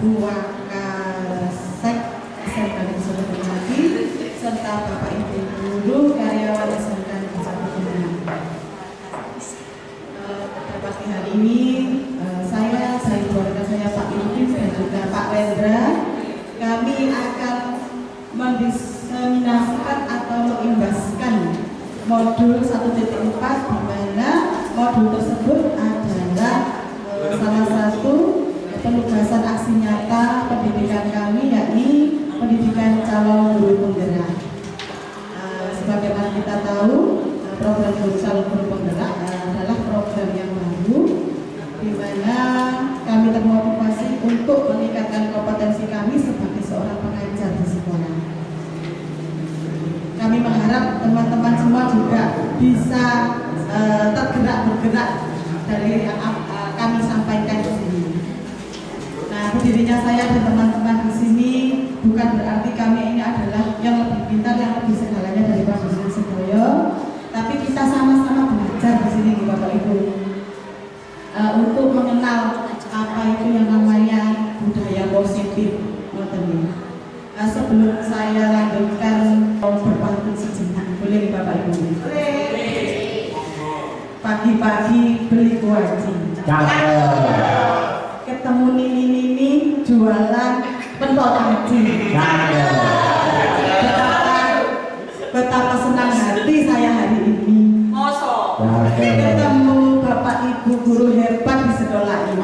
Bu Wakasek SMK Negeri 1 Bupati serta Bapak Ibu guru karyawan SMK Negeri 1 Bupati. Pada pagi hari ini saya keluarga saya Pak Yudin dan juga Pak Rendra, kami akan mendiseminasikan atau mengimbaskan modul 1.4 di mana modul tersebut adalah salah satu penugasan aksi nyata pendidikan kami, yakni pendidikan calon guru penggerak. Sebagaimana kita tahu, program calon guru penggerak adalah program yang baru di mana kami termotivasi untuk meningkatkan kompetensi kami sebagai seorang pengajar di sekolah. Kami mengharap teman-teman semua juga bisa bergerak dari yang kami sampaikan di sini. Nah, berdirinya saya dan teman-teman di sini bukan berarti kami ini adalah yang lebih pintar, yang lebih segalanya dari Pak Presiden Sedoyo, tapi kita sama-sama belajar di sini, Bapak Ibu, untuk mengenal apa itu yang namanya budaya positif. Sebelum saya lanjutkan, mau berpantun sejenak, boleh Bapak Ibu? Pagi-pagi beli kuaci, ketemu nini jualan pentol aci. Betapa senang hati saya hari ini ketemu Bapak Ibu guru hebat di sekolah ini.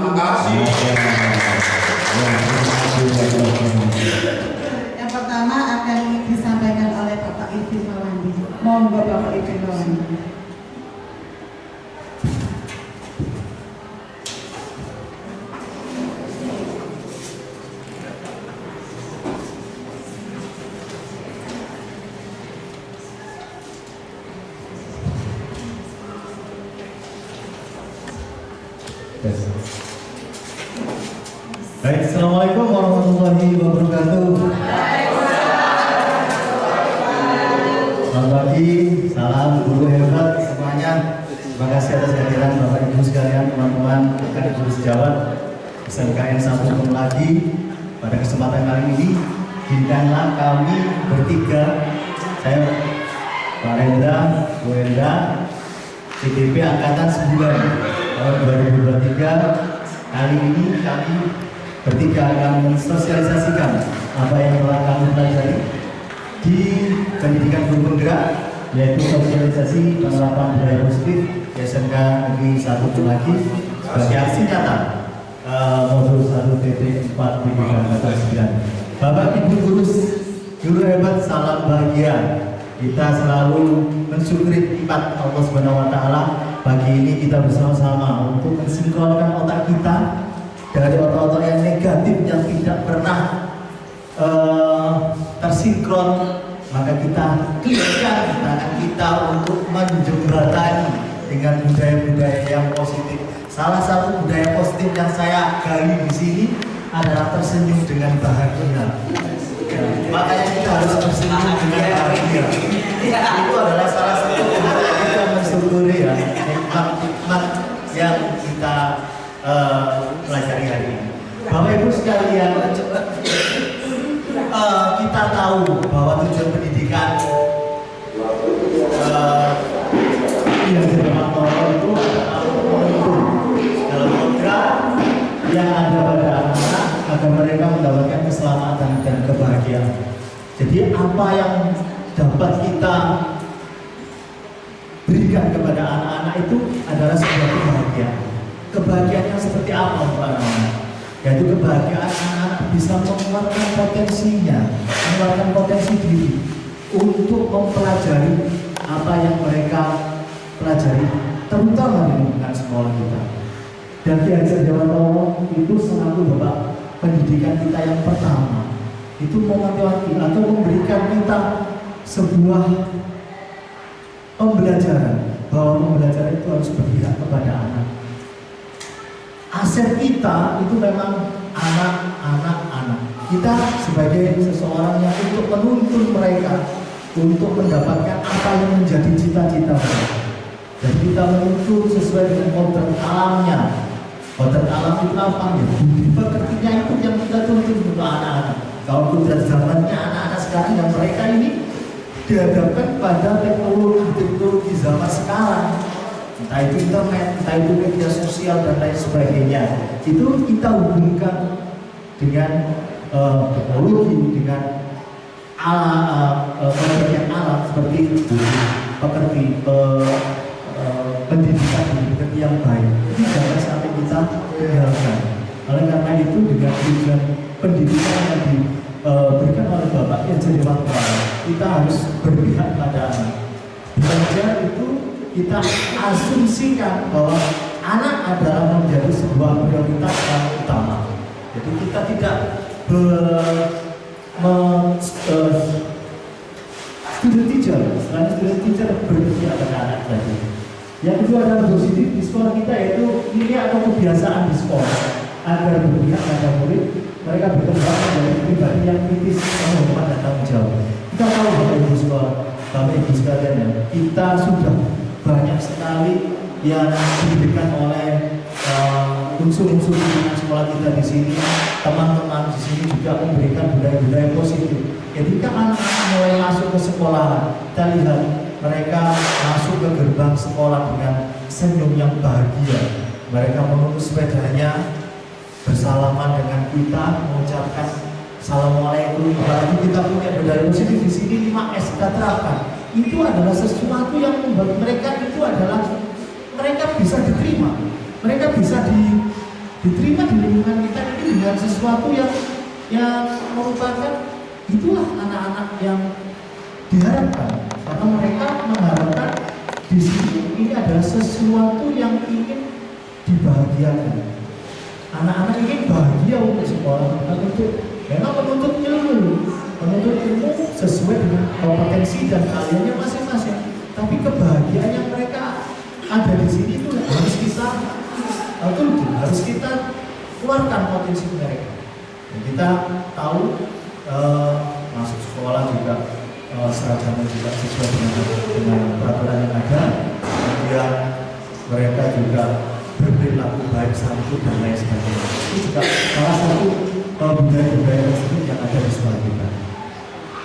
Yang pertama akan disampaikan oleh Bapak Ibu Mawandi. Monggo Bapak Ibu Mawandi. Baik, assalamualaikum warahmatullahi wabarakatuh. Selamat pagi, salam guru hebat semuanya. Terima kasih atas kehadiran Bapak Ibu sekalian, teman-teman adik guru sejawat SMKN 1 lagi. Pada kesempatan kali ini, izinkanlah kami bertiga, saya Pak Rendra, Bu Endra, CDP Angkatan 9 tahun 2023. Kali ini kami bertiga akan mensosialisasikan apa yang telah kami pelajari di pendidikan guru penggerak, yaitu sosialisasi penerapan budaya positif di SMK Negeri 1 lagi sebagai aksi nyata modul 1.4 pendidikan angkatan 9. Bapak Ibu guru hebat, salam bahagia. Kita selalu mensyukuri nikmat Allah SWT. Pagi ini kita bersama-sama untuk mensinkronkan otak kita dari otak-otak yang negatif yang tidak pernah tersinkron, maka kita clearkan tangan kita untuk menjembatani dengan budaya-budaya yang positif. Salah satu budaya positif yang saya gali di sini adalah tersenyum dengan bahagia. Makanya kita harus tersenyum dengan bahagia. Itu adalah salah satu budaya kita mensyukuri ya nikmat yang kita pelajari hari ini. Bapak Ibu sekalian, kita tahu bahwa tujuan pendidikan yang dimaksud itu adalah menuntun dalam program yang ada pada anak agar mereka mendapatkan keselamatan dan kebahagiaan. Jadi apa yang dapat kita berikan kepada anak-anak itu adalah sebuah kebahagiaan. Kebahagiaan yang seperti apa anak-anak? Yaitu kebahagiaan anak bisa mengeluarkan potensinya, mengeluarkan potensi diri untuk mempelajari apa yang mereka pelajari, terutama di lingkungan sekolah kita. Dan Ki Hajar Dewantoro itu selaku bapak pendidikan kita yang pertama, itu memotivasi atau memberikan kita sebuah pembelajaran bahwa pembelajaran itu harus berpihak kepada anak. Aset kita itu memang anak-anak. Kita sebagai seseorang yang untuk menuntun mereka untuk mendapatkan apa yang menjadi cita-cita mereka. Dan kita menuntun sesuai dengan kodrat alamnya. Kodrat alam itu apa ya? Budi pekertinya itu yang kita tuntut. dan zamannya anak-anak sekarang yang mereka ini dihadapkan pada teknologi zaman sekarang, entah itu internet, entah itu media sosial dan lain sebagainya. Itu kita hubungkan dengan teknologi, dengan pengertian alam seperti pendidikan yang baik. Ini jangan sampai kita tinggalkan. Oleh karena itu dengan tujuan pendidikan yang diberikan oleh Bapak yang jadi waktu, kita harus berpihak pada anak. Belajar itu kita asumsikan bahwa anak adalah menjadi sebuah prioritas yang utama. Jadi kita tidak student teacher, selain student teacher berpihak pada anak tadi. Yang kedua adalah positif di sekolah kita, yaitu ini atau kebiasaan di sekolah agar berpihak pada murid, mereka berkembang menjadi pribadi yang kritis, menghormat dan tanggung jawab. Kita tahu Bapak Ibu sekolah, Bapak Ibu sekalian ya, kita sudah banyak sekali yang diberikan oleh unsur-unsur pimpinan sekolah kita di sini, teman-teman di sini juga memberikan budaya-budaya positif. Ketika anak-anak mulai masuk ke sekolah, kita lihat mereka masuk ke gerbang sekolah dengan senyum yang bahagia. Mereka menuntut sepedanya, bersalaman dengan kita, mengucapkan Assalamualaikum. Apalagi kita punya budaya positif di sini 5S kita terapkan. Itu adalah sesuatu yang membuat mereka itu adalah mereka bisa diterima. Mereka bisa diterima di lingkungan kita ini dengan sesuatu yang merupakan itulah anak-anak yang diharapkan, karena mereka mengharapkan di sini ini adalah sesuatu yang ingin dibahagiakan. Anak-anak ingin bahagia untuk sekolah, memang menuntut ilmu sesuai dengan kompetensi dan keahliannya masing-masing. Tapi kebahagiaan yang mereka ada di sini itu harus kita keluarkan potensi mereka. Dan kita tahu masuk sekolah juga seragamnya juga sesuai dengan peraturan yang ada. Kemudian mereka juga berperilaku baik, santun dan lain sebagainya. Itu juga salah satu budaya-budaya tersebut yang ada di sekolah kita.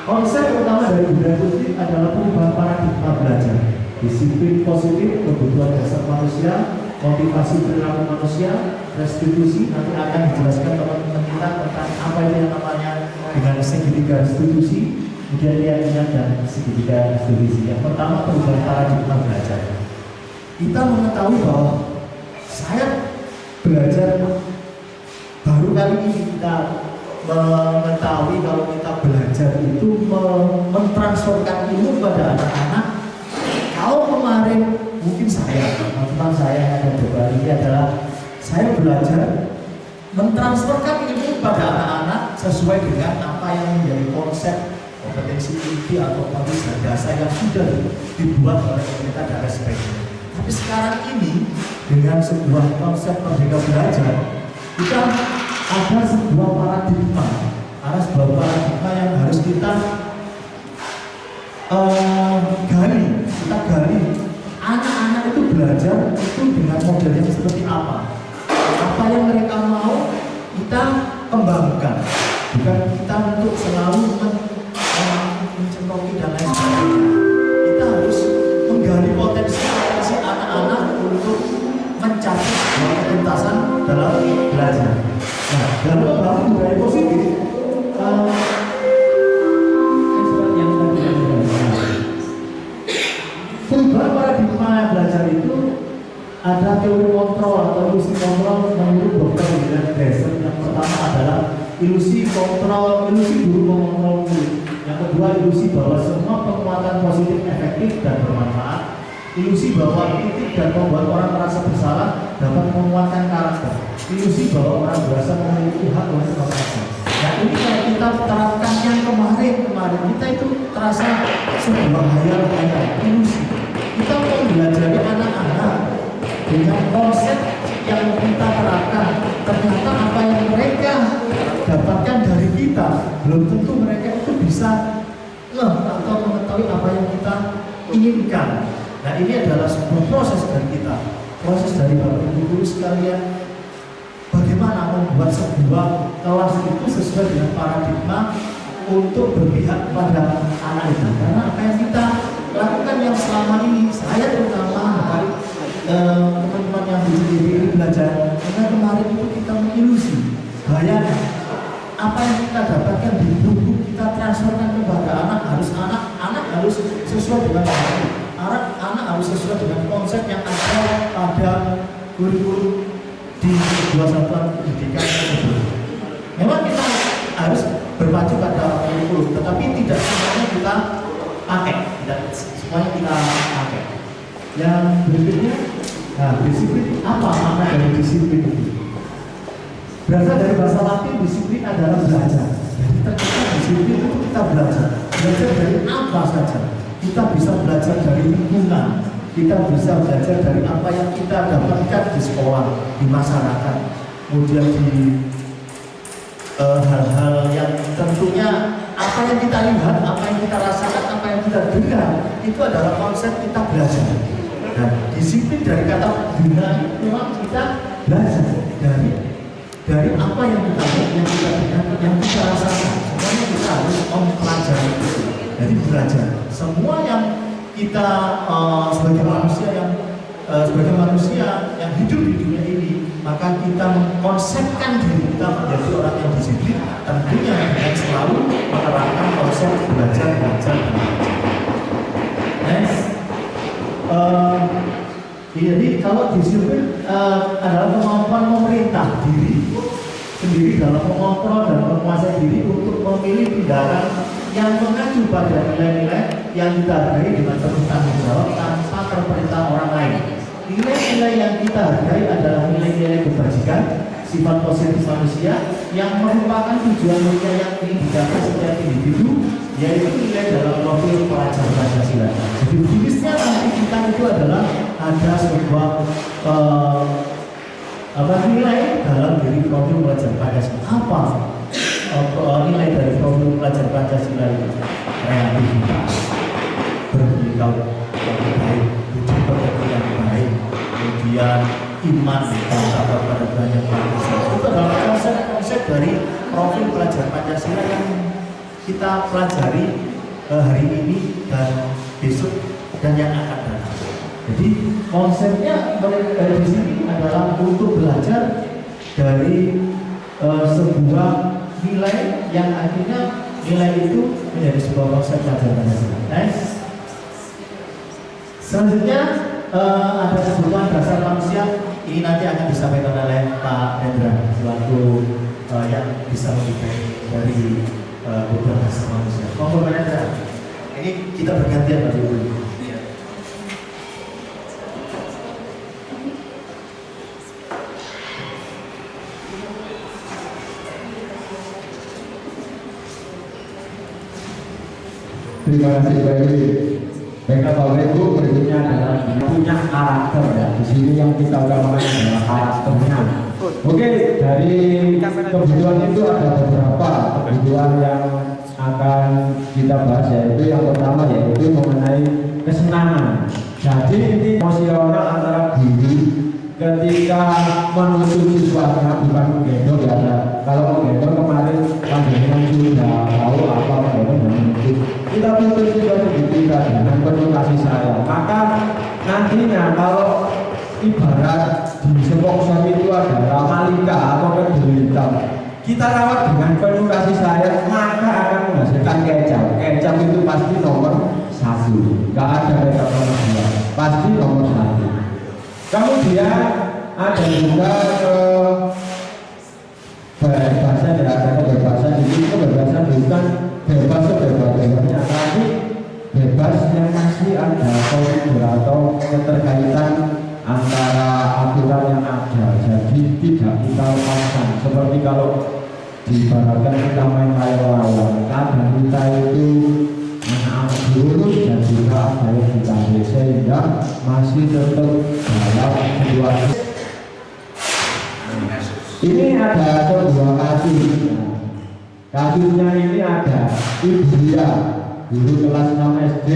Konsep utama dari budaya positif adalah perubahan paradigma belajar, disiplin positif, kebutuhan dasar manusia, motivasi perilaku manusia, restitusi. Nanti akan dijelaskan teman-teman kita tentang apa itu yang namanya dengan segitiga restitusi, kemudian keyakinan dan segitiga restitusi. Yang pertama, perubahan paradigma belajar. Kita mengetahui bahwa saya belajar baru kali ini kita mengetahui kalau kita belajar itu mentransferkan ilmu pada anak-anak. Kalau kemarin mungkin saya, teman-teman saya yang ada di Bali ini adalah saya belajar mentransferkan ilmu pada anak-anak sesuai dengan apa yang menjadi konsep kompetensi inti atau kondisi dasar yang sudah dibuat oleh pemerintah dan sebagainya. Tapi sekarang ini dengan sebuah konsep merdeka belajar, kita ada sebuah paradigma, yang harus kita gali. Anak-anak itu belajar itu dengan model yang seperti apa? Apa yang mereka mau kita kembangkan, bukan kita untuk selalu mencentoki dan lain sebagainya. Kita harus menggali potensi anak-anak untuk mencapai ketuntasan dalam belajar. Nah, dalam membangun budaya positif, perubahan paradigma belajar itu ada teori kontrol atau ilusi kontrol menurut Dr. William Glasser. Yang pertama adalah ilusi kontrol, ilusi guru mengontrol murid. Yang kedua, ilusi bahwa semua penguatan positif efektif dan bermanfaat. Ilusi bahwa kritik dan membuat orang merasa bersalah dapat menguatkan karakter. Ilusi bahwa orang biasa memiliki hak untuk merasa. Nah, ini kalau kita terapkan yang kemarin kita itu terasa sebuah hayal-hayal, ilusi. Kita mau belajar anak-anak dengan konsep yang kita terapkan. Ternyata apa yang mereka dapatkan dari kita belum tentu mereka itu bisa atau mengetahui apa yang kita inginkan. Nah, ini adalah sebuah proses dari kita, proses dari Bapak Ibu guru sekalian. Bagaimana membuat sebuah kelas itu sesuai dengan paradigma untuk berpihak pada anak itu, karena apa yang kita lakukan yang selama ini, saya terutama dari teman-teman yang di ini belajar, karena kemarin itu kita mengilusi bayangkan apa yang kita dapatkan di buku kita transferkan kepada anak harus sesuai dengan anak harus sesuai dengan konsep yang ada pada kurikulum di sebuah satuan pendidikan tersebut. Memang kita harus berpacu pada kurikulum, tetapi tidak semuanya kita pakai, tidak semuanya kita pakai. Yang berikutnya, nah, disiplin apa makna dari disiplin itu? Berasal dari bahasa Latin, disiplin adalah belajar. Jadi ternyata disiplin itu kita belajar dari apa saja. Kita bisa belajar dari lingkungan, kita bisa belajar dari apa yang kita dapatkan di sekolah, di masyarakat, kemudian di hal-hal yang tentunya apa yang kita lihat, apa yang kita rasakan, apa yang kita dengar, itu adalah konsep kita belajar. Dan disiplin dari kata bina itu memang kita belajar dari apa yang kita lihat, yang kita dengar, yang kita rasakan. Semuanya kita harus mempelajari itu. Jadi belajar. Semua yang kita sebagai manusia yang hidup di dunia ini, maka kita mengkonsepkan diri kita menjadi orang yang disiplin, tentunya dengan selalu menerapkan konsep belajar. Next, jadi kalau disiplin adalah kemampuan memerintah diri sendiri dalam mengontrol dan menguasai diri untuk memilih tindakan yang mengacu pada nilai-nilai yang kita hargai dengan penuh tanggung jawab tanpa terperintah orang lain. Nilai-nilai yang kita hargai adalah nilai-nilai kebajikan, sifat positif manusia yang merupakan tujuan mulia yang ingin dicapai setiap individu, yaitu nilai dalam profil pelajar Pancasila. Jadi jenisnya nanti kita itu adalah ada sebuah nilai dalam diri profil pelajar Pancasila. Apa nilai dari profil pelajar Pancasila itu? Kreativitas, berperilaku yang baik, budi pekerti yang baik, kemudian iman pada banyak manusia. Itu adalah konsep dari profil pelajar Pancasila yang kita pelajari hari ini dan besok dan yang akan datang. Jadi konsepnya di sini adalah untuk belajar dari sebuah nilai yang akhirnya nilai itu menjadi sebuah konsep pelajar Pancasila. Next. Selanjutnya ada sebutan dasar manusia. Ini nanti akan disampaikan oleh Pak Hendra selaku yang bisa lebih dari beberapa dasar manusia. Monggo Pak Hendra. Ini kita bergantian Pak Ibu. Terima kasih Pak Ibu. Baiklah Bapak Ibu, berikutnya adalah punya karakter ya. Di sini yang kita utamakan adalah karakternya. Oke, dari kebutuhan itu ada beberapa kebutuhan yang akan kita bahas, yaitu yang pertama yaitu mengenai kesenangan. Jadi ini emosional antara diri ketika menuju siswanya, bukan menggendong ya. Kalau menggendong kemarin panjenengan sudah tahu apa menggendong dan menuju. Kita tuntut juga kita dengan penuh kasih sayang. Maka nantinya kalau ibarat di sepongsong itu adalah malika atau kedelai hitam, kita rawat dengan penuh kasih sayang, maka akan menghasilkan kecap. Kecap itu pasti nomor 1. Gak ada kecap nomor 2, pasti nomor 1. Kemudian ada juga kebebasan ya, ada kebebasan. Jadi kebebasan bukan bebas sebebas-bebasnya, tapi bebas yang masih ada koridor atau keterkaitan antara aturan yang ada. Jadi tidak kita lepaskan. Seperti kalau diibaratkan kita main layang-layang, kadang kita itu anak-anak dulu dan juga ada yang ditarik, sehingga masih tetap dalam situasi. Ini ada sebuah kasus. Kasusnya ini ada Ibu Dia, guru kelas 6 SD,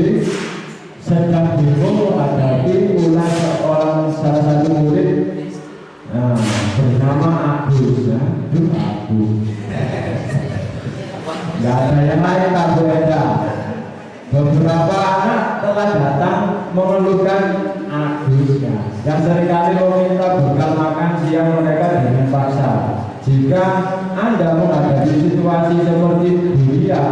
sedang demo menghadapi ulah seorang salah satu murid bernama Agus ya. Agus nggak ada yang lain karbohidrat. Beberapa anak telah datang mengeluhkan Agusnya yang seringkali meminta bekal makan siang mereka dengan paksa. Jika Anda menghadapi situasi seperti dia,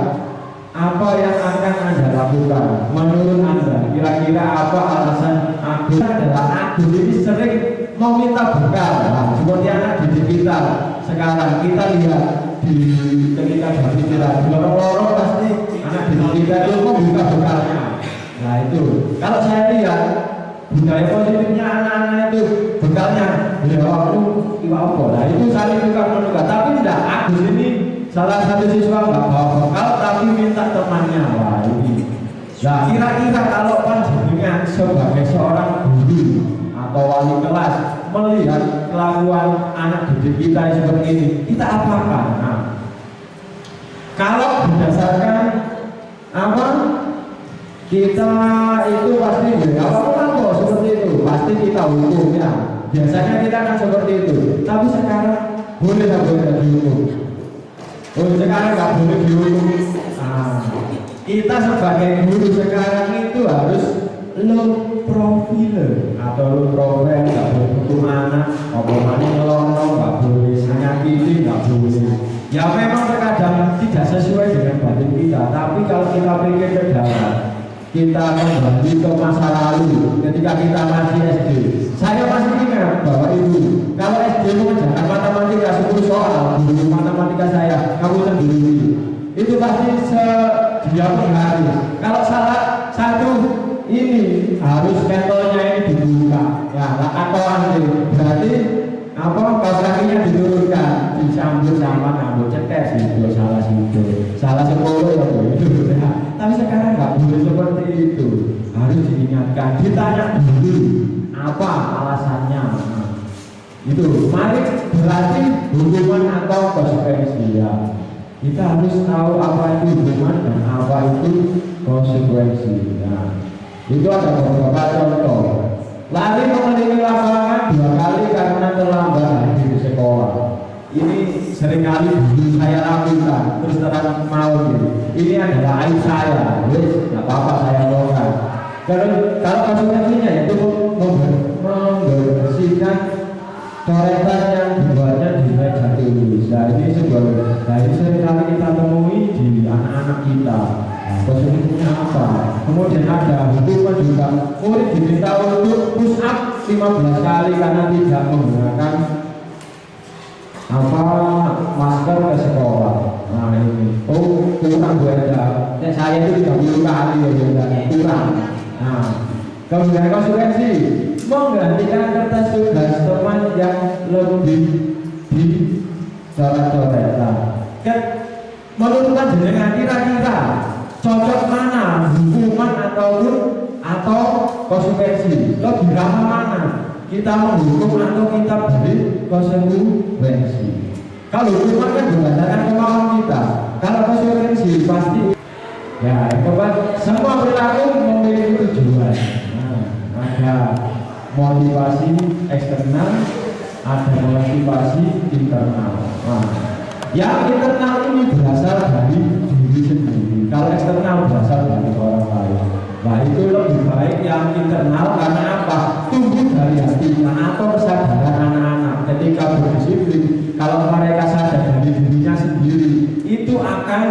apa yang akan Anda lakukan? Menurut Anda, kira-kira apa alasan Agus? Adalah Agus ini sering meminta bekal. Nah, seperti anak didik kita sekarang, kita lihat di ketika di pikiran lorong-lorong pasti anak didik kita itu membuka bekalnya. Nah itu, kalau saya lihat budaya positifnya anak-anak itu bekalnya ya aku iwa apa. Nah itu saling tukar menukar. Tapi tidak, Agus ini salah satu siswa nggak bawa bekal tapi minta temannya. Wah ini. Nah kira-kira kalau panjenengan sebagai seorang guru atau wali kelas melihat kelakuan anak didik kita yang seperti ini, kita apakan? Nah, kalau berdasarkan apa? Kita itu pasti apa seperti itu, pasti kita hukum ya. Biasanya kita akan seperti itu. Tapi sekarang boleh nggak boleh dihukum? Oh sekarang nggak boleh dihukum. Nah, kita sebagai guru sekarang itu harus low profile atau low profile, nggak boleh hukum anak, omongannya ngelonong, nggak boleh menyakiti, nggak boleh. Ya memang terkadang tidak sesuai dengan batin kita, tapi kalau kita pikir ke dalam, kita kembali ke masa lalu ketika kita masih SD. Saya masih ingat Bapak Ibu, kalau SD mengerjakan matematika 10 soal, guru matematika saya, kamu sendiri itu pasti dia per hari. Kalau salah satu ini harus pentolnya ini dibuka. Ya, kantoran itu berarti apa? Kaos kakinya diturunkan, disambut sama ngambut cetek situ, salah 10 ya Bu. Tapi sekarang nggak boleh seperti itu, harus diingatkan, ditanya dulu apa alasannya. Nah, itu mari berarti hukuman atau konsekuensi ya. Kita harus tahu apa itu hukuman dan apa itu konsekuensi. Nah, itu ada beberapa contoh. Lari mengelilingi lapangan 2 kali karena terlambat hadir di sekolah. Ini seringkali dulu saya lakukan, terus terang mau gitu. Ini adalah aib saya, wes nggak apa-apa saya lakukan. Kalau konsekuensinya itu membersihkan coretan yang dibuatnya di meja tulis. Nah ini sebuah, nah ini seringkali kita temui di anak-anak kita. Nah, konsekuensinya apa? Kemudian ada hukuman juga, murid diminta untuk push up 15 kali karena tidak menggunakan apa masker ke sekolah. Nah ini, oh kurang Bu Enda. Saya itu 30 kali ya kurang. Nah, kemudian konsekuensi menggantikan kertas tugas teman yang lebih di coret-coretan. Menurut panjenengan kira-kira cocok mana hukuman atau konsekuensi? Lebih ramah mana? Kita menghukum atau kita beri konsekuensi? Kalau hukuman kan berdasarkan kemauan kita, kalau konsekuensi pasti ya semua perilaku memiliki tujuan. Nah, ada motivasi eksternal, ada motivasi internal. Nah, yang internal ini berasal dari diri sendiri, kalau eksternal berasal dari orang lain. Nah itu lebih baik yang internal karena apa? Tumbuh dari hatinya atau kesadaran anak-anak ketika berdisiplin. Kalau mereka sadar dari dirinya sendiri, itu akan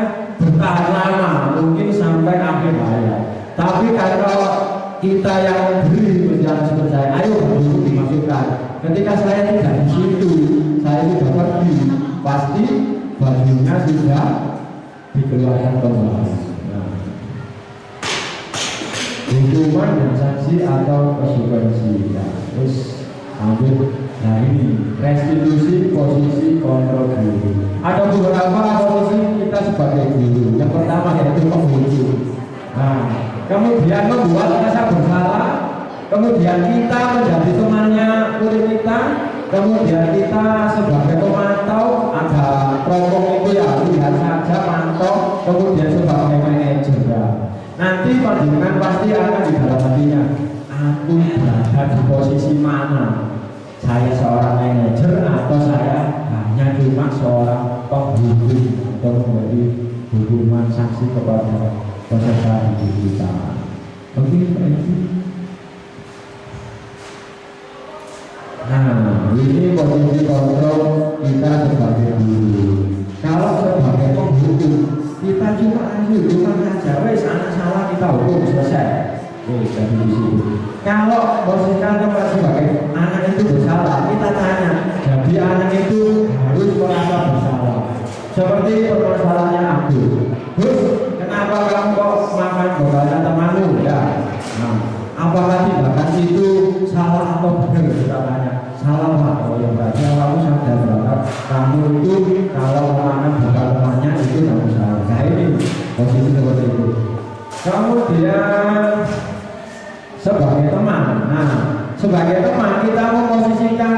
bertahan lama, mungkin sampai akhir hayat. Tapi kalau kita yang beri berjalan seperti saya, ayo baru dimasukkan. Ketika saya tidak di situ, saya sudah pergi, pasti bajunya sudah dikeluarkan kembali. Hukuman dan sanksi atau konsekuensi. Ya, terus ambil. Nah ini restitusi posisi kontrol guru. Ada beberapa posisi kita sebagai guru. Yang pertama yaitu penghukum. Nah, kemudian membuat rasa bersalah. Kemudian kita menjadi temannya murid kita. Kemudian kita sebagai pemantau, ada kelompok itu ya lihat saja pantau. Kemudian sebagai manajer. Nanti panjenengan pasti akan di dalam hatinya, aku berada di posisi mana? Saya seorang manajer atau saya hanya cuma seorang penghubung? atau memberi hukuman sanksi kepada peserta didik kita. Oke, Pak Ibu. Nah, ini posisi kontrol kita sebagai guru. Kalau sebagai penghukum, kita cuma kasih hukuman saja. Wes anak salah kita hukum selesai. Jadi di situ. Kalau posisi kita sebagai anak itu bersalah, kita tanya. Jadi anak itu harus merasa bersalah. Seperti permasalahannya aku. Gus, kenapa kamu kok makan bekalnya temanmu? Ya. Nah, apakah tindakan itu salah atau benar? Kita tanya. Salah Pak. Oh ya berarti kamu sadar bahwa kamu itu kalau makan bekal temannya itu kamu salah. Nah ini posisi seperti itu. Kemudian sebagai teman. Nah, sebagai teman kita memposisikan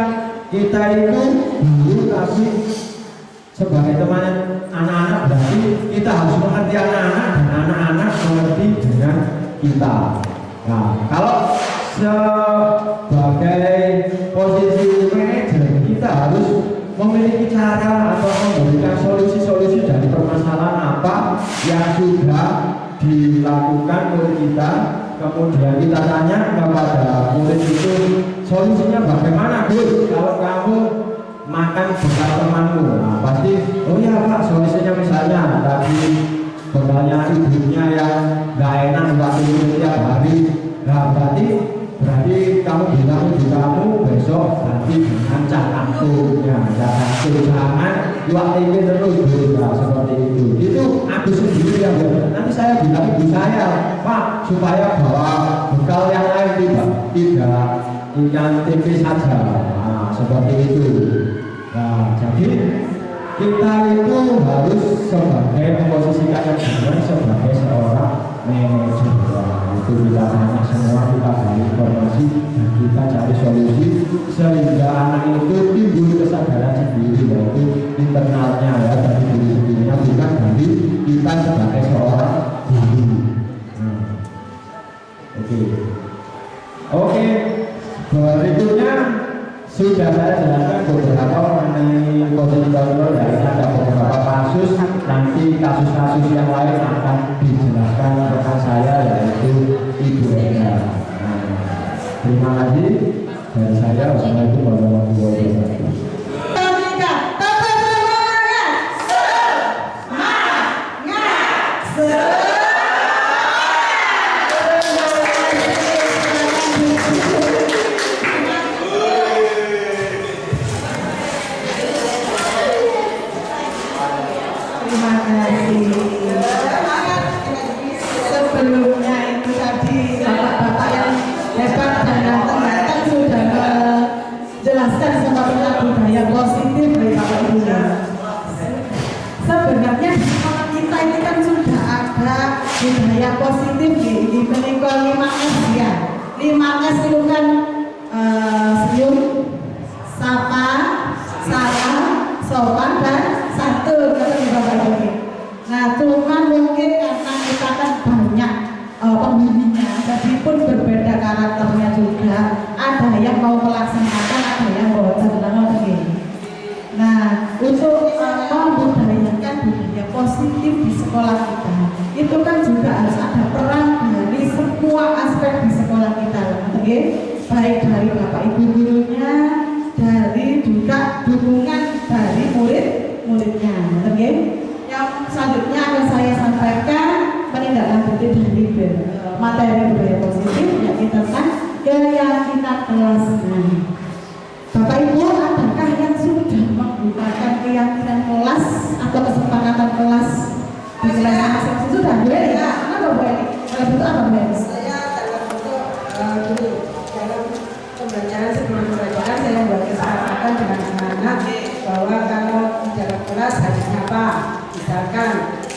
kita itu guru tapi sebagai teman anak-anak berarti kita harus mengerti anak-anak dan anak-anak mengerti dengan kita. Nah, kalau sebagai posisi manajer kita harus memiliki cara atau memberikan solusi-solusi dari permasalahan apa yang sudah dilakukan oleh kita. Kemudian kita tanya kepada murid itu solusinya bagaimana Gus kalau kamu makan bekal temanmu. Nah, pasti oh ya Pak solusinya misalnya tadi bekalnya ibunya yang gak enak waktu itu tiap hari. Nah berarti kamu bilang ibu kamu besok nanti dengan catantunya jangan waktu ini terus nah, seperti itu aku sendiri yang nanti saya bilang ibu saya Pak supaya bawa bekal yang lain tidak ikan tipis saja. Nah seperti itu. Nah jadi kita itu harus sebagai memposisikan yang sebagai seorang manajer. Itu kita tanya semua, kita beri informasi dan kita cari solusi sehingga anak itu timbul kesadaran sendiri yaitu internalnya ya dari diri sendirinya bukan dari kita sebagai seorang guru. Oke. Berikutnya sudah saya jelaskan beberapa mengenai posisi kontrol dan ada beberapa kasus. Nanti kasus-kasus yang lain akan dijelaskan rekan saya yaitu Ibu Enda. Terima kasih dari saya. Wassalamualaikum warahmatullahi wabarakatuh. Sebelumnya itu tadi bapak-bapak yang hebat dan ganteng sudah menjelaskan tentang budaya positif dari bapak ibu. Sebenarnya di sekolah kita ini kan sudah ada budaya positif di menikah 5S ya. 5S itu kan senyum, sapa, salam, sopan dan santun kata bapak ibu. Nah, cuman mungkin karena kita kan banyak pembimbingnya, jadi pun berbeda karakternya juga. Ada yang mau melaksanakan, ada yang bosan begini. Nah, untuk membudayakan budaya positif di sekolah kita, itu kan juga harus ada peran dari semua aspek di sekolah kita, okay? Baik dari bapak ibu gurunya, dari juga dukungan dari murid-muridnya, okay? Yang selanjutnya akan saya sampaikan menindaklanjuti dari materi budaya positif yakni tentang keyakinan kelas. Bapak Ibu, adakah yang sudah menggunakan keyakinan kelas atau kesepakatan kelas di kelas masing-masing? Sudah, Bu Eni? Kenapa Bu Eni? Dalam bentuk apa Bu Eni? Saya dalam bentuk gini, dalam pembelajaran sebelum pembelajaran saya membuat kesepakatan dengan anak-anak bahwa kalau di dalam kelas harusnya apa? Misalkan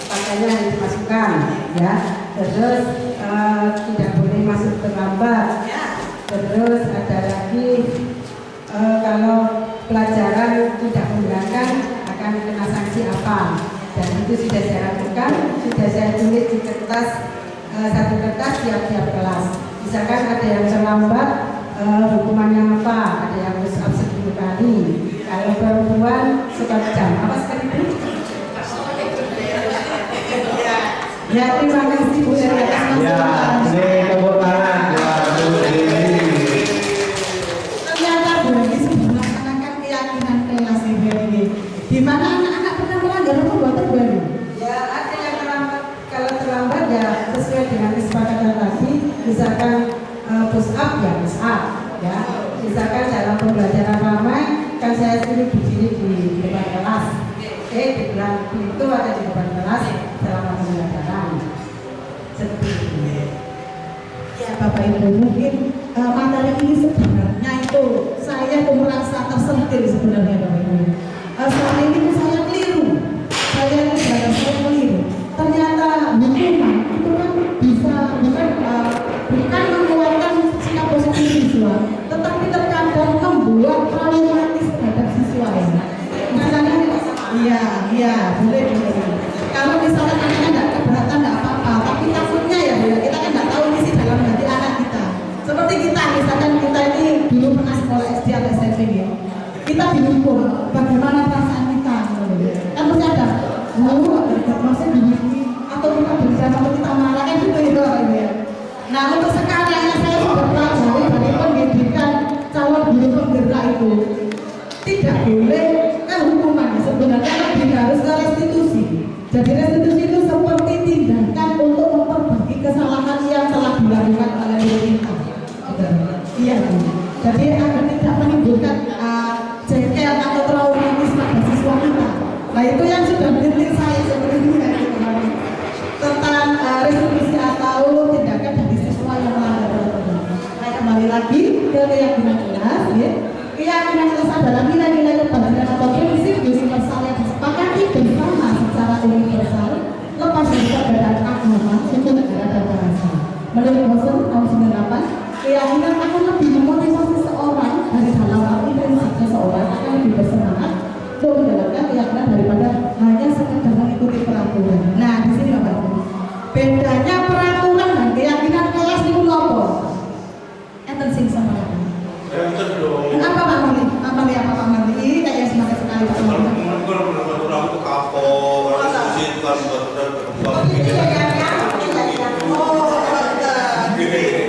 pakaiannya harus dimasukkan, ya. Terus tidak boleh masuk terlambat. Terus ada lagi kalau pelajaran tidak menjalankan akan kena sanksi apa? Dan itu sudah saya lakukan, sudah saya tulis di kertas satu kertas tiap-tiap kelas. Misalkan ada yang terlambat, hukumannya apa? Ada yang harus absen 10 kali. Kalau perempuan 1 jam, apa sekali itu? Ya, terima kasih Bu dari atas Ya, masukan. ini tepuk tangan buat Bu Dewi. Ternyata Bu Dewi sudah melaksanakan keyakinan kelas ini. Di mana anak-anak pernah melanggar hukum buatan Bu Dewi? Ya, ada yang terlambat. Kalau terlambat ya sesuai dengan kesepakatan tadi, misalkan push up ya push up, ya. Misalkan dalam pembelajaran ramai, kan saya sendiri berdiri di depan kelas. Di belakang pintu atau di depan kelas selama pembelajaran. Seperti itu. Ya Bapak Ibu, mungkin materi ini sebenarnya itu saya merasa tersentil sebenarnya Bapak Ibu. Selama ini saya keliru, saya keliru. Ternyata hukuman itu kan bisa bukan mengeluarkan sikap positif siswa, tetapi terkadang membuat traumatis terhadap siswa ini. Misalnya, iya, boleh. Kalau misalkan anaknya tidak keberatan, tidak apa-apa, tapi takutnya ya, kita kan tidak tahu isi dalam hati anak kita. Seperti kita, misalkan kita ini dulu pernah sekolah SD atau SMP ya, kita dihukum, bagaimana perasaan kita? Kan pasti ada, masih dihukum, atau kita berjasa, atau kita marah, kan gitu ya. Nah untuk sekarang yang saya sudah pelajari dari pendidikan calon guru penggerak itu, tidak boleh hukuman sebenarnya lebih harus ke restitusi. Jadi restitusi itu seperti tindakan untuk memperbaiki kesalahan yang telah dilakukan oleh diri kita. Iya, jadi agar tidak menimbulkan jengkel atau traumatis pada siswa kita. Nah itu yang sudah menjadi saya sebenarnya tentang restitusi atau tindakan dari siswa yang melanggar aturan. Saya kembali lagi ke keyakinan kelas, ya. Keyakinan kelas adalah nilai-nilai kebajikan atau prinsip universal yang disepakati bersama secara universal lepas dari perbedaan agama, suku, negara, dan bahasa. Menurut Bosen tahun 98, keyakinan akan lebih memotivasi seorang dari dalam arti prinsip seseorang akan lebih bersemangat untuk menjalankan keyakinan daripada hanya sekedar mengikuti peraturan. Nah di sini Bapak Ibu, bedanya peraturan dan keyakinan kelas itu apa? Enten sing sama apa? Apa Pak Marli? Apa Pak Marli? Kayak semangat sekali Pak Marli.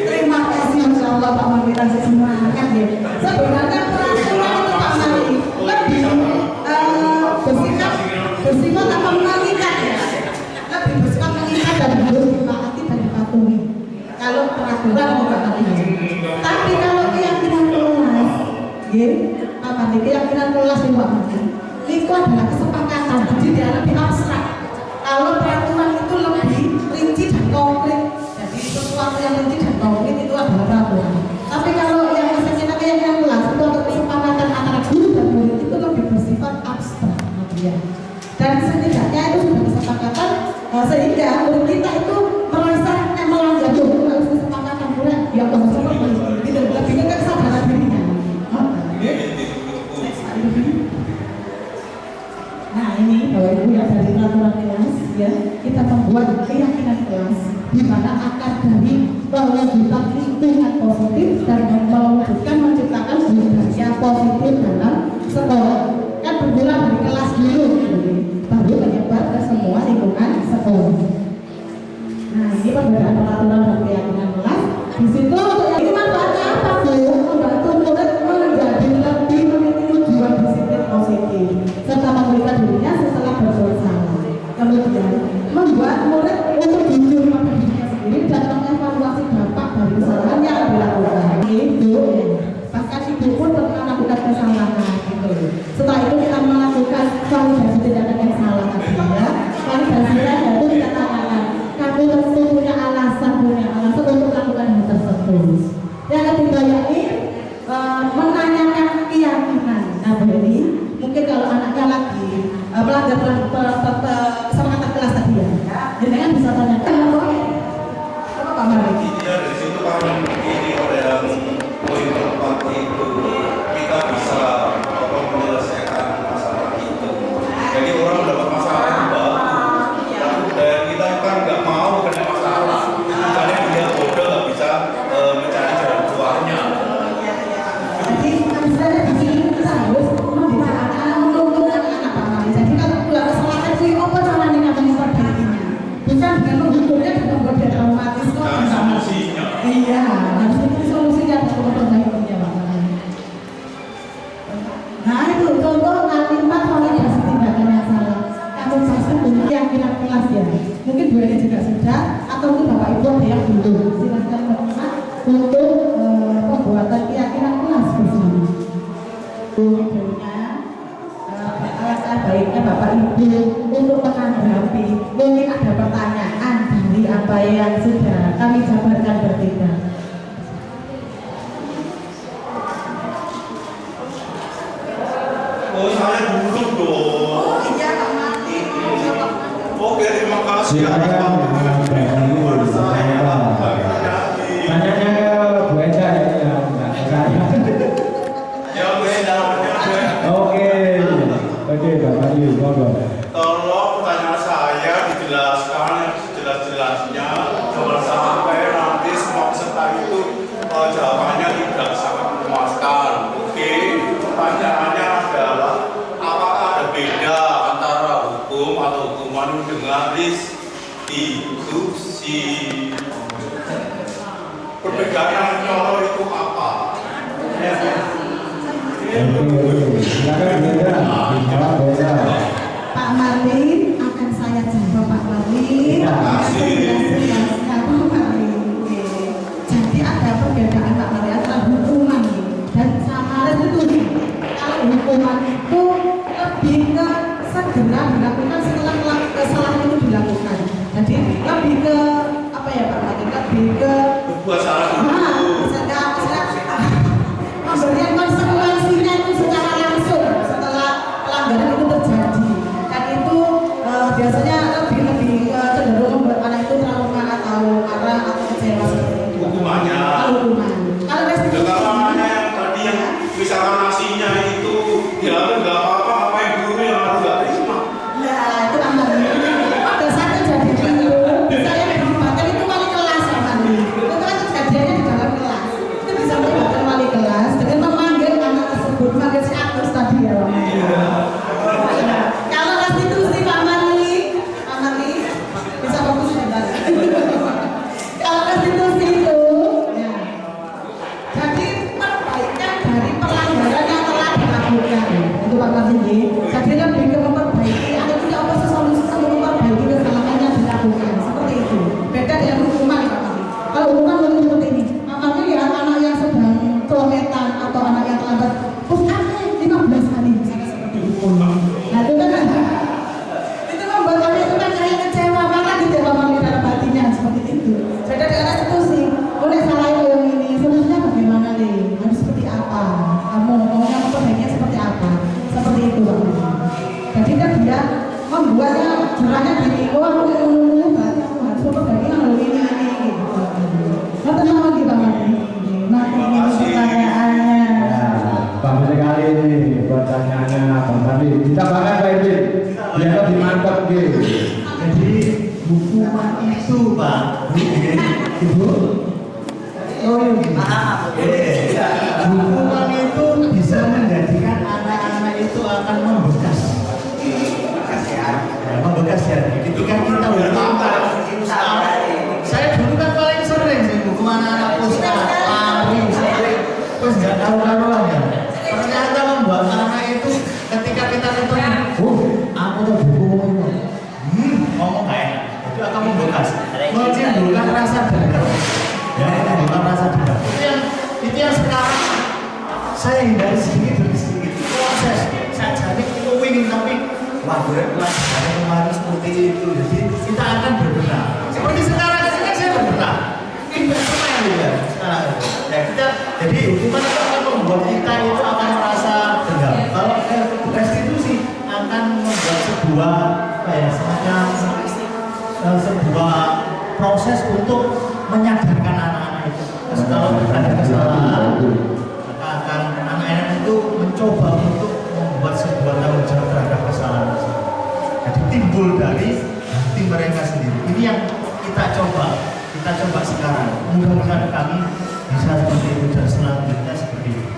Terima kasih Masya Allah Pak Marli, kasih semangat ya. Sebenarnya peraturan itu Pak Marli lebih bersifat apa mengikat ya? Lebih bersifat mengikat dan harus ditaati dan dipatuhi. Kalau peraturan bukan artinya. Tapi kalau keyakinan kelas, ya, apa nih keyakinan kelas ini Pak Marli? Itu adalah kesepakatan, jadi dia lebih abstrak. Kalau peraturan itu lebih rinci dan konkret, jadi sesuatu yang rinci dan konkret itu adalah peraturan. Tapi kalau yang misalnya keyakinan kelas itu adalah kesepakatan antara guru dan murid itu lebih bersifat abstrak, ya. Dan setidaknya itu sudah kesepakatan sehingga murid kita itu merasa melanggar itu harus kesepakatan murid ya kalau seperti itu lebih ke kesadaran dirinya. Nah ini Bapak Ibu ya dari peraturan kelas ya kita membuat keyakinan kelas di mana akar dari mewujudkan lingkungan positif dan menciptakan budaya positif dalam sekolah kan bermula dari kelas dulu baru menyebar ke semua lingkungan sekolah. Nah ini perbedaan peraturan dan keyakinan kelas di situ untuk yang ini manfaatnya apa Bu? Membantu murid menjadi lebih memiliki tujuan disiplin positif serta memberikan dirinya setelah berbuat salah. Kemudian membuat murid untuk jujur pada dirinya sendiri dan mengevaluasi dampak dari kesalahan yang dilakukan. Ibu ini juga sudah, atau mungkin Bapak Ibu ada yang belum, silakan Bapak untuk pembuatan keyakinan kelas bersama. Videonya, alangkah baiknya Bapak Ibu untuk menanggapi, mungkin ada pertanyaan dari apa yang sudah kami jabarkan bertiga. Oh, saya dulu dong. Oh iya Pak Mati. Oke, terima kasih. Silakan tanyanya ke Bu Enda ya, Ya, Bu Enda. Oke, Bapak Yu, monggo. Tolong pertanyaan saya dijelaskan yang sejelas-jelasnya, jangan sampai nanti semua peserta itu jawabannya tidak sangat memuaskan. Oke, pertanyaannya adalah apakah ada beda antara hukum atau hukuman dengan restitusi? Perbedaan yang nyoro itu apa? Silakan Benda, dijawab Benda. Pak Marlin akan saya jawab Pak Marlin. Ya. Jelas-jelasnya Pak Marlin. Jadi ada perbedaan Pak Marlin antara hukuman dan samaran itu nih. Kalau hukuman itu lebih ke segera dilakukan setelah kesalahan itu dilakukan. Jadi lebih ke apa ya Pak Marlin? Lebih ke Berbuat salah dulu. memberikan konsekuensinya itu secara langsung setelah pelanggaran itu terjadi, dan itu biasanya lebih cenderung membuat anak itu trauma atau marah atau kecewa seperti itu. Hukumannya. Hukuman. Kalau restitusi, Karena yang tadi yang misalkan nasinya itu ya nggak apa-apa, apa yang dulu yang harus nggak terima. ya itu aman. Pada saat terjadi itu, misalnya melibatkan itu wali kelas aman. Itu kan kejadiannya di dalam kelas. Itu bisa melibatkan wali kelas dengan memanggil anak tersebut, memanggil si Agus tadi ya. Kalau restitusi Pak Marli bisa fokus sebentar. Kalau restitusi itu, ya, jadi perbaikan dari pelanggaran yang telah dilakukan. Itu Pak Marli. Jadi lebih ke memperbaiki atau tidak apa solusi memperbaiki kesalahan yang dilakukan. Seperti itu. Beda dengan hukuman Pak Marli. Kalau hukuman mungkin seperti ini. Pak Marli lihat anak yang sedang kelometan atau anak yang terlambat, push up 15 kali misalnya seperti itu. Nah itu kan itu membuat orang itu kan kayak kecewa banget gitu ya Pak Marli dalam hatinya seperti itu. Beda dengan restitusi. Boleh salah itu yang ini. Sebenarnya bagaimana nih? Harus seperti apa? Kamu maunya memperbaikinya seperti apa? Seperti itu Pak Marli. Jadi kan dia membuatnya jurangnya gini. Oh aku mau berarti aku harus memperbaiki kalau ini gitu. Nah tenang lagi Pak Marli. Nah ini pertanyaannya. Ya, bagus sekali ini pertanyaannya Bang Marli. Kita bahas Pak Ibu, biar lebih mantap gitu. Jadi hukuman itu Pak, Ibu. Oh iya. Hukuman itu bisa menjadikan anak-anak itu akan membekas. Membekas ya. Ketika kita hukum, saya dulu kan paling sering sih hukuman anak puska, lari, terus nggak tahu-tahuan ya. Ternyata membuat anak itu ketika kita ketemu, aku tuh hukum ngomong kayak itu akan membekas, menimbulkan rasa dendam. Ya, menimbulkan rasa dendam. Itu yang sekarang saya hindari sedikit demi sedikit. Proses saya jadi itu ingin tapi wah gue pelajaran kemarin seperti itu. Jadi kita akan berbenah. Seperti sekarang ini kan saya berbenah. Ini semua yang lihat. Ya kita jadi hukuman itu akan membuat kita itu akan merasa dendam. Kalau restitusi akan membuat sebuah semacam sebuah proses untuk menyadarkan anak-anak itu. Kalau ada kesalahan, maka akan anak-anak itu mencoba untuk membuat sebuah tanggung jawab terhadap kesalahan. Jadi timbul dari hati mereka sendiri. Ini yang kita coba sekarang. Mudah-mudahan kami bisa seperti itu dan selanjutnya seperti itu.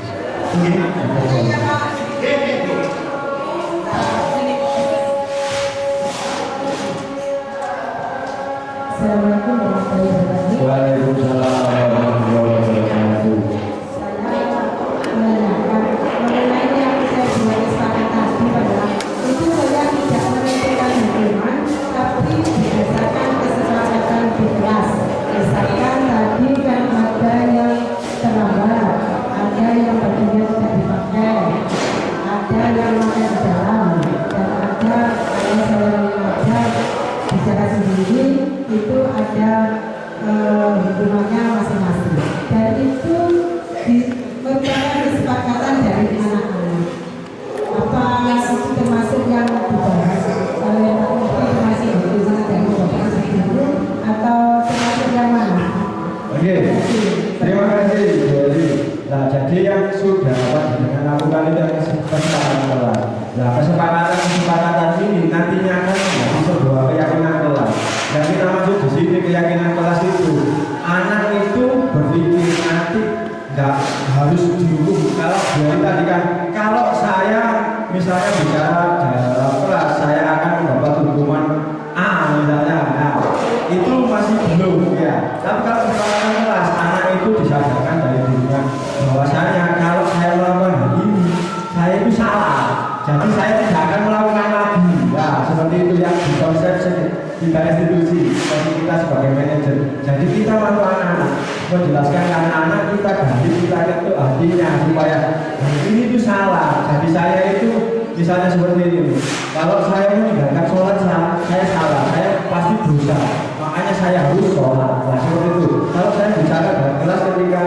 Assalamualaikum warahmatullahi wabarakatuh. Waalaikumsalam warahmatullahi wabarakatuh. Saya menanyakan mengenai yang saya buat kesepakatan tadi adalah itu saya tidak menentukan hukuman, tapi berdasarkan ada hubungannya masing-masing. Dan itu merupakan kesepakatan dari anak-anak. Apa itu termasuk yang dibahas oleh Pak Menteri, termasuk hubungan dari Bapak Ibu atau termasuk yang mana? Oke, terima kasih Bu Eli. Nah, jadi yang sudah dapat dengan lakukan itu yang kesepakatan kelas. Nah, kesepakatan ini nantinya akan menjadi sebuah keyakinan kelas. Dan kita masuk di sini keyakinan kelas itu, anak itu berpikir nanti nggak harus dihukum. Kalau dari tadi kan, kalau saya misalnya bicara dalam kelas, saya akan mendapat hukuman A misalnya. Nah, itu masih belum ya. Tapi kalau kesepakatan kelas, anak itu disadarkan dari dirinya bahwasanya kalau saya melakukan hal ini, saya itu salah. Jadi saya tidak akan melakukan lagi. Ya, seperti itu yang di konsep kita institusi, seperti kita sebagai manajer. Jadi kita mampu anak-anak menjelaskan ke anak-anak kita ganti kita itu artinya supaya ini itu salah. Jadi saya itu misalnya seperti ini. Kalau saya meninggalkan sholat saya salah, saya pasti dosa. Makanya saya harus sholat. Nah, seperti itu. Kalau saya bicara dalam kelas ketika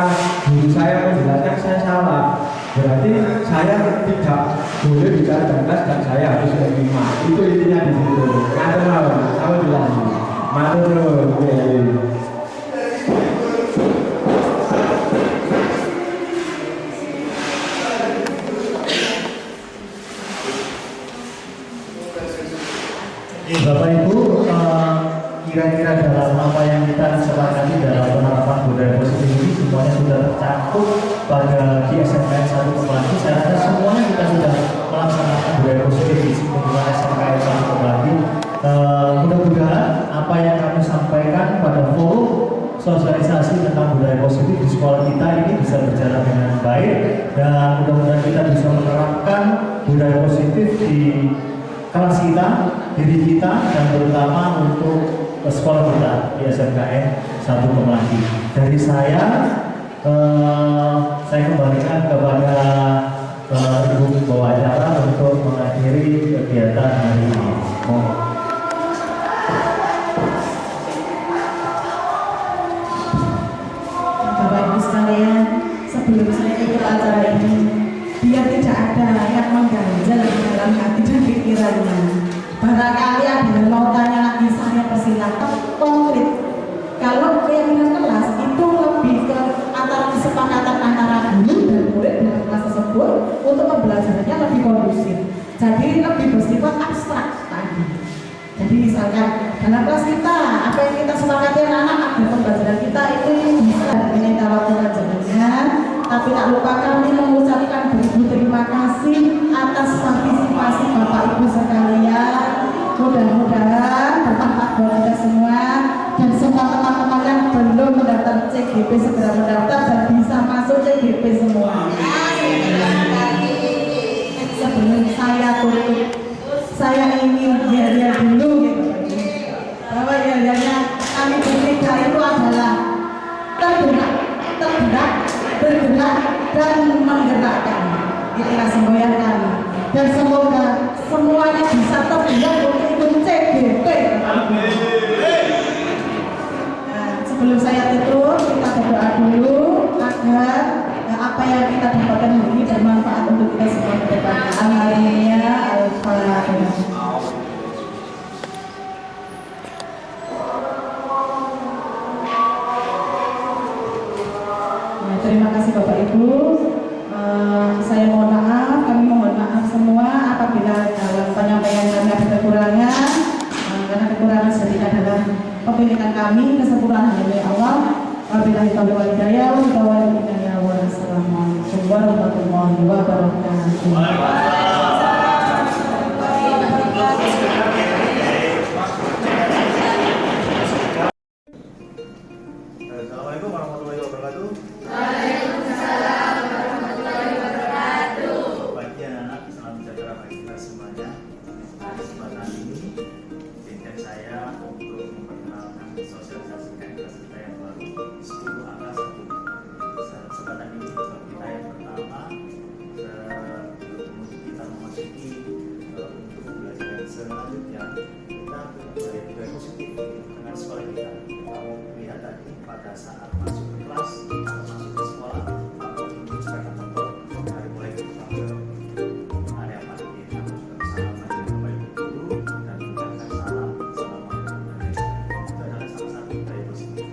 guru saya menjelaskan saya salah, berarti saya tidak boleh bicara dalam kelas dan saya harus menerima. Itu intinya di situ. Ngatur mau, tahu jelas. Matur nuwun. Bapak Ibu, kira-kira dalam apa yang kita sepakati dalam penerapan budaya positif ini semuanya sudah tercakup pada di SMKN 1 Kemlaki. Saya rasa semuanya kita sudah melaksanakan budaya positif di lingkungan SMKN 1 Kemlaki. Mudah-mudahan apa yang kami sampaikan pada forum sosialisasi tentang budaya positif di sekolah kita ini bisa berjalan dengan baik, dan mudah-mudahan kita bisa menerapkan budaya positif di kelas kita, diri kita, dan terutama untuk sekolah kita di SMKN 1 Kemlaki. Dari saya kembalikan kepada Ibu Pembawa acara untuk mengakhiri kegiatan hari ini. Bapak Ibu sekalian, sebelum saya ikut acara ini, biar tidak ada yang mengganjal di dalam hati dan pikirannya. Barangkali ada yang mau tanya lagi, saya persilakan konkret. Kalau keyakinan kelas itu lebih ke antara kesepakatan antara guru dan murid dalam kelas tersebut untuk pembelajarannya lebih kondusif. Jadi lebih bersifat abstrak tadi. Jadi misalkan dalam kelas kita, apa yang kita sepakati anak-anak agar pembelajaran kita itu bisa dengan kita lakukan jalannya. Tapi tak lupa kami mengucapkan beribu terima kasih atas partisipasi Bapak Ibu sekalian. Mudah-mudahan bermanfaat buat kita semua, dan semua teman-teman yang belum mendaftar CGP segera mendaftar dan bisa masuk CGP semua. Sebelum saya tutup, saya ingin biar dulu gitu, bahwa biarnya kami bertiga itu adalah tergerak, bergerak dan menggerakkan itulah semboyan kami, dan semoga semuanya bisa tergerak untuk ikut CGP. Nah, sebelum saya tutup, kita berdoa dulu agar apa yang kita dapatkan ini bermanfaat untuk kita semua ke depan. Amin ya Al-Fatihah. Terima kasih Bapak Ibu. Saya mohon maaf, kami mohon maaf semua apabila dalam penyampaian kami ada kekurangan, karena kekurangan sendiri adalah pemilikan kami, kesempurnaan dari Allah. Wabillahi taufiq wal hidayah, wassalamualaikum warahmatullahi wabarakatuh. Assalamualaikum warahmatullahi wabarakatuh. Pagi anak-anak, salam sejahtera bagi kita semuanya. Pada kesempatan ini, izinkan saya untuk memperkenalkan sosialisasikan kelas kita yang baru 10 angka 1. Kesempatan ini untuk kita yang pertama, sebelum kita memasuki untuk pembelajaran selanjutnya, kita kembali budaya positif dengan sekolah kita. tadi pada saat masuk ke kelas atau masuk ke sekolah atau di sepeda motor dari mulai kita ke area parkir harus bersalaman dengan Bapak Ibu guru dan mengucapkan salam assalamualaikum. Itu adalah salah satu budaya positif.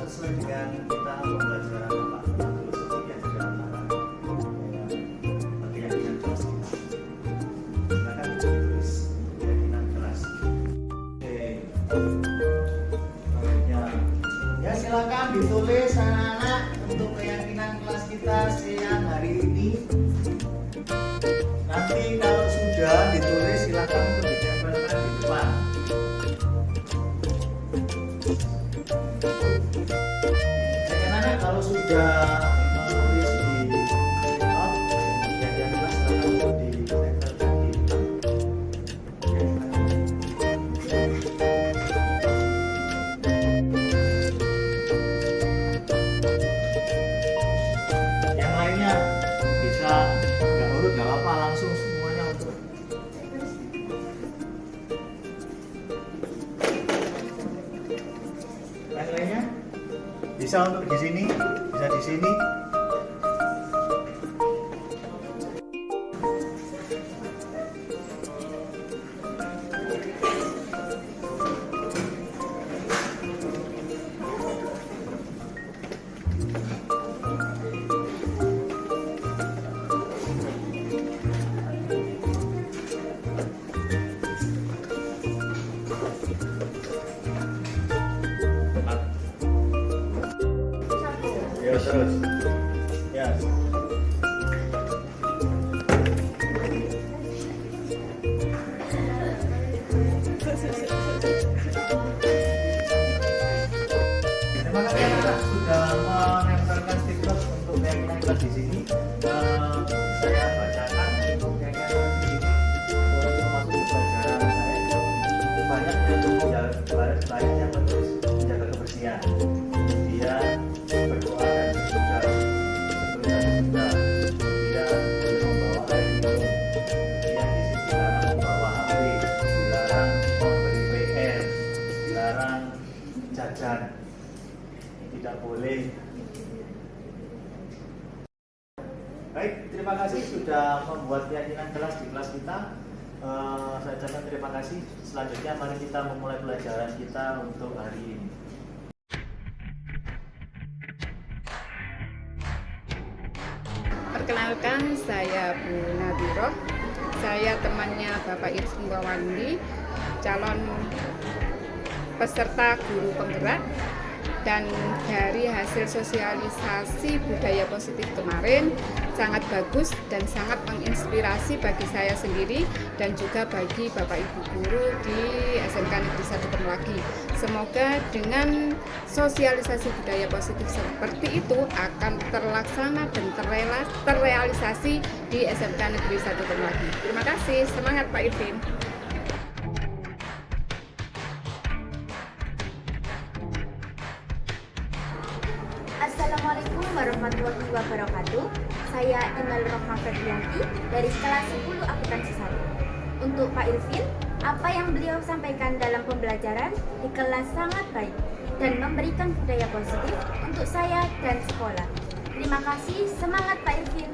Sesuai dengan kita pembelajaran tentang filosofi yang sudah antara keyakinan kelas kita. Silakan ditulis keyakinan kelas. Ya silakan ditulis anak-anak untuk keyakinan kelas kita siang hari ini. Nanti kalau sudah ditulis silakan untuk ditempelkan di depan. Anak-anak kalau sudah menulis di laptop keyakinan kelas silakan untuk ditempelkan di depan. Yang lainnya bisa nggak urut nggak apa-apa, langsung semuanya untuk yang lainnya bisa untuk di sini, bisa di sini. Ya terus. Ya. Terima kasih anak sudah menempelkan stiker untuk keyakinan kelas di sini. Saya bacakan untuk keyakinan kelas di sini. Untuk masuk ke pelajaran saya banyak yang menulis menjaga kebersihan. Kemudian berdoa dan berdoa sebelum dan sesudah. Kemudian membawa air minum. Kemudian di situ dilarang membawa HP, dilarang membeli PR, dilarang jajan, tidak boleh. Baik, terima kasih sudah membuat keyakinan kelas di kelas kita. Saya ucapkan terima kasih. Selanjutnya mari kita memulai pelajaran kita untuk hari ini. Perkenalkan, saya Bu Nabiroh. Saya temannya Bapak Irfin Wawandi, calon peserta guru penggerak. Dan dari hasil sosialisasi budaya positif kemarin sangat bagus dan sangat menginspirasi bagi saya sendiri dan juga bagi Bapak Ibu guru di SMK Negeri 1 Permulagi. Semoga dengan sosialisasi budaya positif seperti itu akan terlaksana dan terrealisasi di SMK Negeri 1 Permulagi. Terima kasih, semangat Pak Irfin. Assalamualaikum warahmatullahi wabarakatuh. Saya Imelda Rohma Febrianti dari kelas 10 akuntansi 1. Untuk Pak Irfin, apa yang beliau sampaikan dalam pembelajaran di kelas sangat baik dan memberikan budaya positif untuk saya dan sekolah. Terima kasih, semangat Pak Irfin.